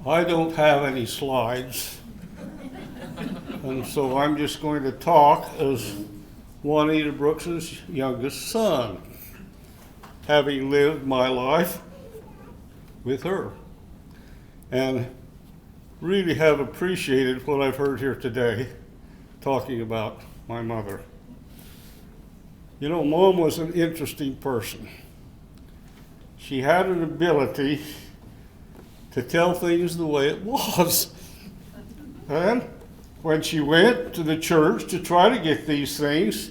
I don't have any slides, and so I'm just going to talk as Juanita Brooks's youngest son, having lived my life with her, and really have appreciated what I've heard here today, talking about my mother. You know, Mom was an interesting person. She had an ability to tell things the way it was. And when she went to the church to try to get these things,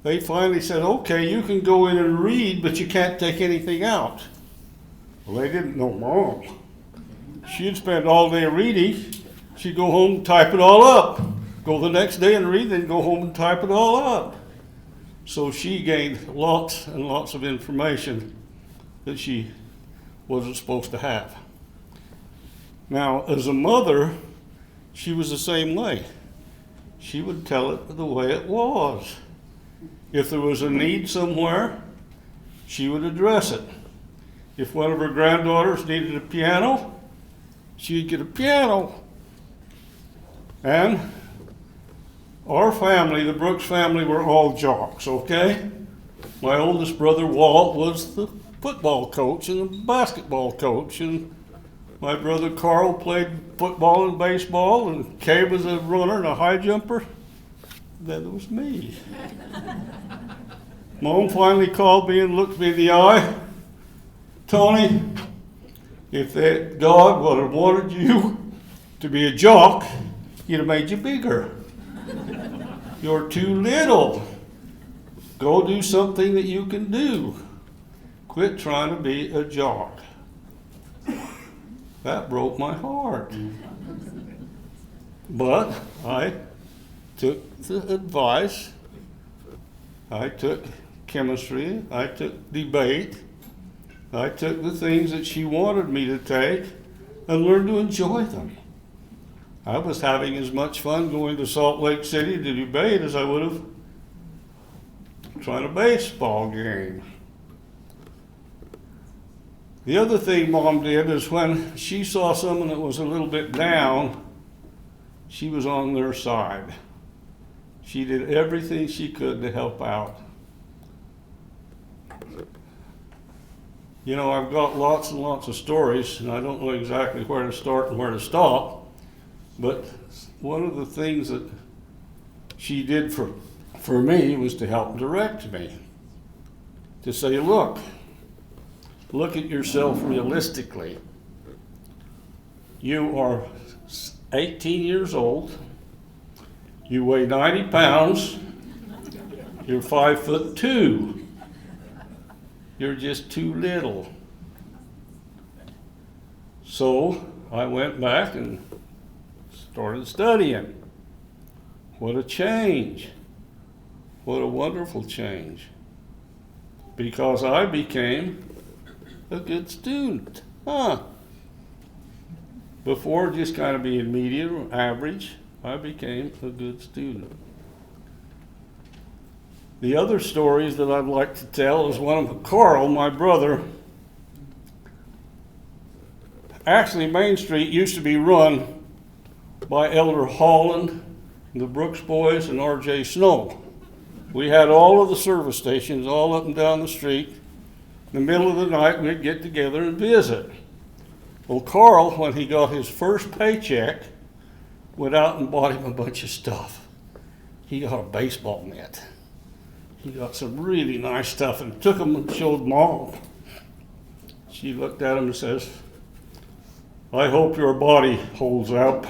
they finally said, okay, you can go in and read, but you can't take anything out. Well, they didn't know Mom. She'd spend all day reading. She'd go home and type it all up. Go the next day and read, then go home and type it all up. So she gained lots and lots of information that she wasn't supposed to have. Now, as a mother, she was the same way. She would tell it the way it was. If there was a need somewhere, she would address it. If one of her granddaughters needed a piano, she'd get a piano. And our family, the Brooks family, were all jocks, okay? My oldest brother, Walt, was the football coach and the basketball coach, and my brother Carl played football and baseball, and Kay was a runner and a high jumper. Then there was me. Mom finally called me and looked me in the eye. Tony, if that God would have wanted you to be a jock, he'd have made you bigger. You're too little. Go do something that you can do. Quit trying to be a jock. That broke my heart. But I took the advice. I took chemistry. I took debate. I took the things that she wanted me to take and learned to enjoy them. I was having as much fun going to Salt Lake City to debate as I would have trying a baseball game. The other thing Mom did is when she saw someone that was a little bit down, she was on their side. She did everything she could to help out. You know, I've got lots and lots of stories, and I don't know exactly where to start and where to stop. But one of the things that she did for me was to help direct me. To say, look at yourself realistically. You are 18 years old. You weigh 90 pounds. You're 5'2". You're just too little. So I went back and started studying. What a change. What a wonderful change. Because I became a good student. Before just kind of being median or average, I became a good student. The other stories that I'd like to tell is one of Carl, my brother. Actually, Main Street used to be run by Elder Holland, the Brooks boys, and R.J. Snow. We had all of the service stations all up and down the street. In the middle of the night, we'd get together and visit. Well, Carl, when he got his first paycheck, went out and bought him a bunch of stuff. He got a baseball net. He got some really nice stuff and took them and showed Mom. She looked at him and says, I hope your body holds up,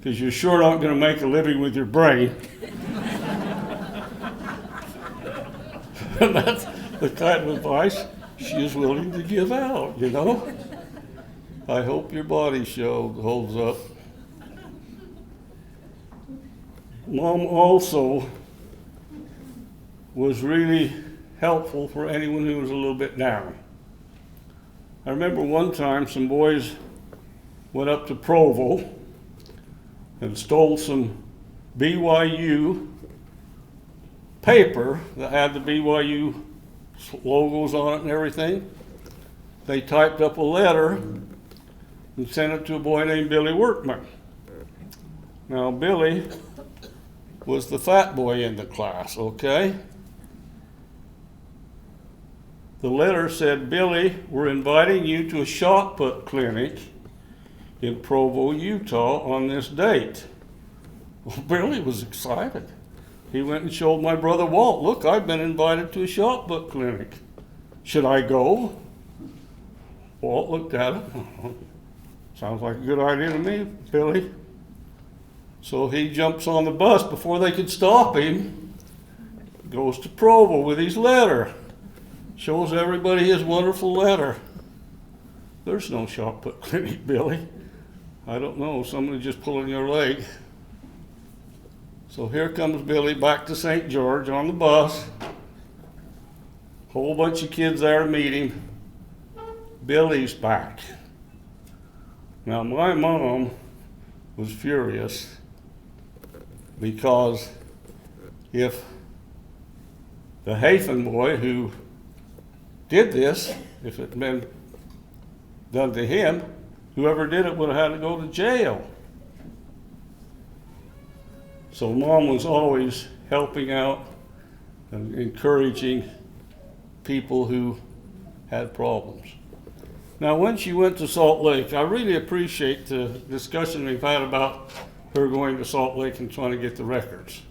because you're sure not going to make a living with your brain. And that's the kind of advice she is willing to give out, you know. I hope your body holds up. Mom also was really helpful for anyone who was a little bit down. I remember one time some boys went up to Provo and stole some BYU paper that had the BYU logos on it and everything. They typed up a letter and sent it to a boy named Billy Workman. Now, Billy was the fat boy in the class, okay? The letter said, Billy, we're inviting you to a shot put clinic in Provo, Utah on this date. Well, Billy was excited. He went and showed my brother Walt, look, I've been invited to a shot put clinic. Should I go? Walt looked at him. Sounds like a good idea to me, Billy. So he jumps on the bus before they could stop him, goes to Provo with his letter, shows everybody his wonderful letter. There's no shot put clinic, Billy. I don't know, somebody just pulling your leg. So here comes Billy back to St. George on the bus. Whole bunch of kids there to meet him. Billy's back. Now my mom was furious because if the Hafen boy who did this, if it had been done to him, whoever did it would have had to go to jail. So Mom was always helping out and encouraging people who had problems. Now, when she went to Salt Lake, I really appreciate the discussion we've had about her going to Salt Lake and trying to get the records.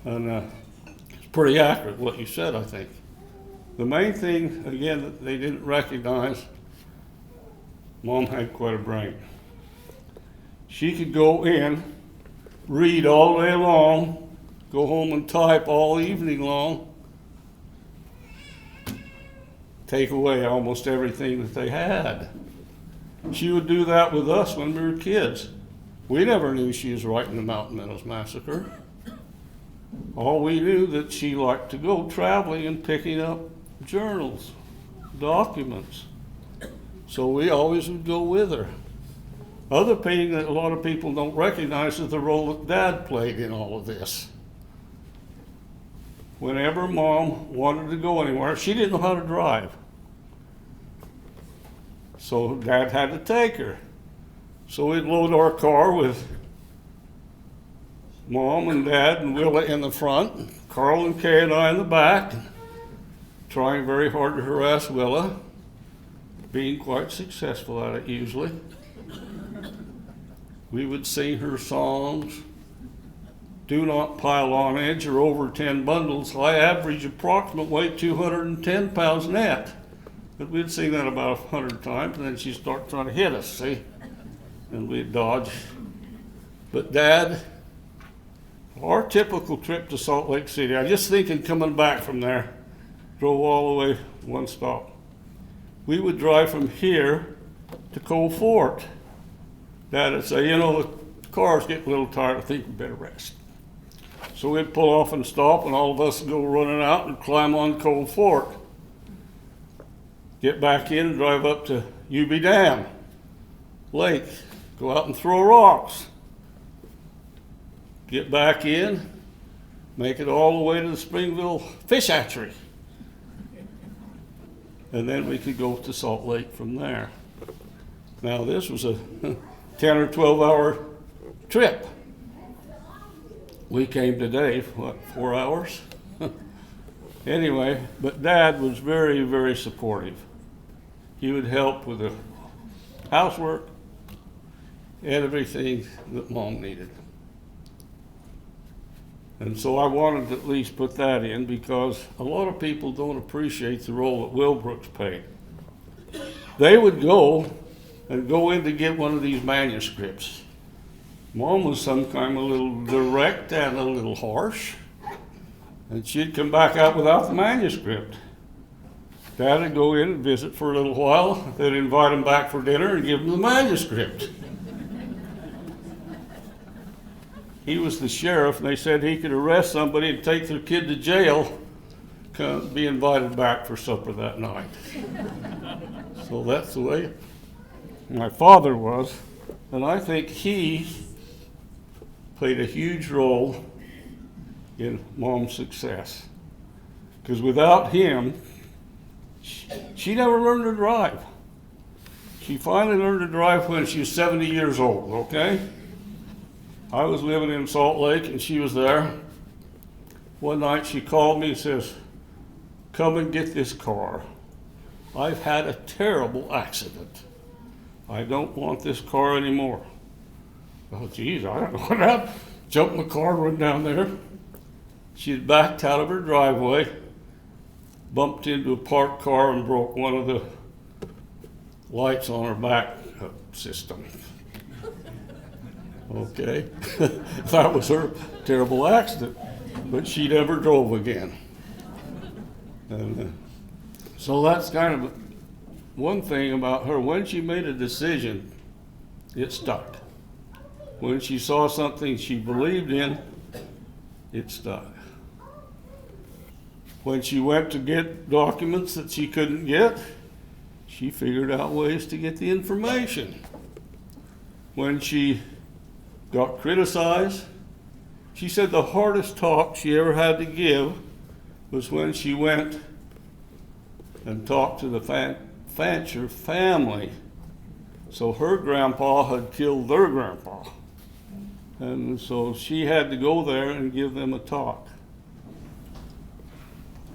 And it's pretty accurate what you said, I think. The main thing, again, that they didn't recognize, Mom had quite a brain. She could go in, read all day long, go home and type all evening long, take away almost everything that they had. She would do that with us when we were kids. We never knew she was writing the Mountain Meadows Massacre. All we knew that she liked to go traveling and picking up journals, documents. So we always would go with her. Other thing that a lot of people don't recognize is the role that Dad played in all of this. Whenever Mom wanted to go anywhere, she didn't know how to drive. So Dad had to take her. So we'd load our car with Mom and Dad and Willa in the front, Carl and Kay and I in the back, trying very hard to harass Willa, being quite successful at it usually. We would sing her songs. Do not pile on edge or over 10 bundles. I average approximate weight 210 pounds net. But we'd sing that about 100 times, and then she'd start trying to hit us, see? And we'd dodge. But Dad, our typical trip to Salt Lake City, I just thinking coming back from there, drove all the way one stop. We would drive from here to Cold Fort. Dad would say, you know, the car's getting a little tired, I think we better rest. So we'd pull off and stop, and all of us would go running out and climb on Cold Fort. Get back in and drive up to UB Dam Lake, go out and throw rocks. Get back in, make it all the way to the Springville Fish Hatchery. And then we could go to Salt Lake from there. Now this was a 10 or 12 hour trip. We came today, what, 4 hours? Anyway, but Dad was very, very supportive. He would help with the housework and everything that Mom needed. And so I wanted to at least put that in because a lot of people don't appreciate the role that Will Brooks played. They would go in to get one of these manuscripts. Mom was sometimes a little direct and a little harsh, and she'd come back out without the manuscript. Dad would go in and visit for a little while. They'd invite him back for dinner and give him the manuscript. He was the sheriff, and they said he could arrest somebody and take their kid to jail, be invited back for supper that night. So that's the way my father was, and I think he played a huge role in Mom's success. Because without him, she never learned to drive. She finally learned to drive when she was 70 years old, okay? I was living in Salt Lake and she was there. One night she called me and says, "Come and get this car. I've had a terrible accident. I don't want this car anymore." Oh, geez, I don't know what happened. Jumped in the car, run down there. She had backed out of her driveway, bumped into a parked car and broke one of the lights on her back system. Okay, that was her terrible accident, but she never drove again. And so that's kind of one thing about her. When she made a decision, it stuck. When she saw something she believed in, it stuck. When she went to get documents that she couldn't get, she figured out ways to get the information. When she got criticized, she said the hardest talk she ever had to give was when she went and talked to the Fancher family. So her grandpa had killed their grandpa. And so she had to go there and give them a talk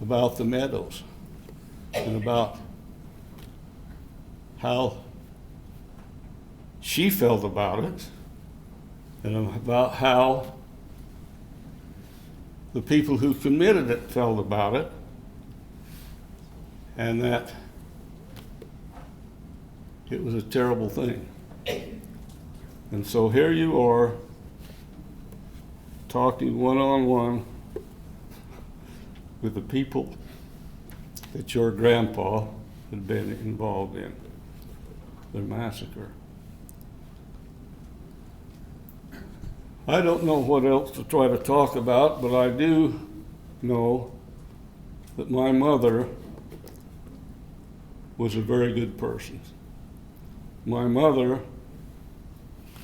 about the Meadows and about how she felt about it and about how the people who committed it felt about it, and that it was a terrible thing. And so here you are talking one-on-one with the people that your grandpa had been involved in, their massacre. I don't know what else to try to talk about, but I do know that my mother was a very good person. My mother,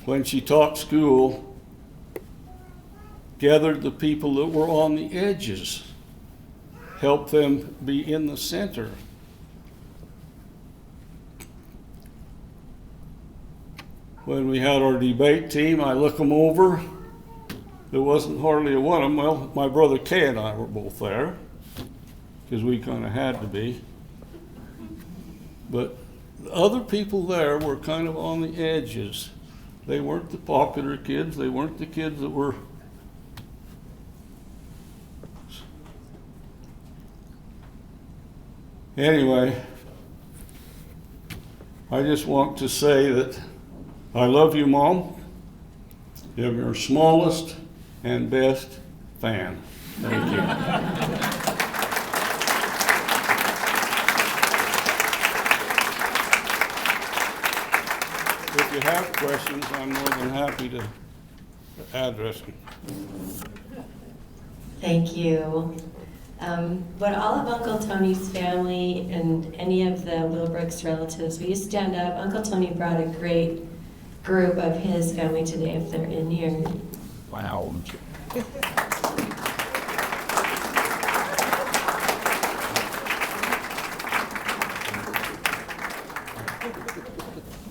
when she taught school, gathered the people that were on the edges, helped them be in the center. When we had our debate team, I look them over. There wasn't hardly a one of them. Well, my brother Kay and I were both there, because we kind of had to be. But the other people there were kind of on the edges. They weren't the popular kids. They weren't the kids that were anyway. I just want to say that I love you, Mom. I'm your smallest and best fan. Thank you. If you have questions, I'm more than happy to address them. Thank you. Would all of Uncle Tony's family and any of the Willowbrooks relatives, will you stand up? Uncle Tony brought a great group of his family today, if they're in here. Wow.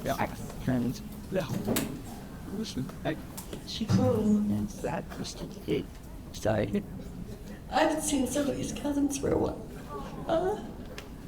Ja, friends. Ja. Listen, is that Mr. Sorry. I haven't seen some of these cousins for a while.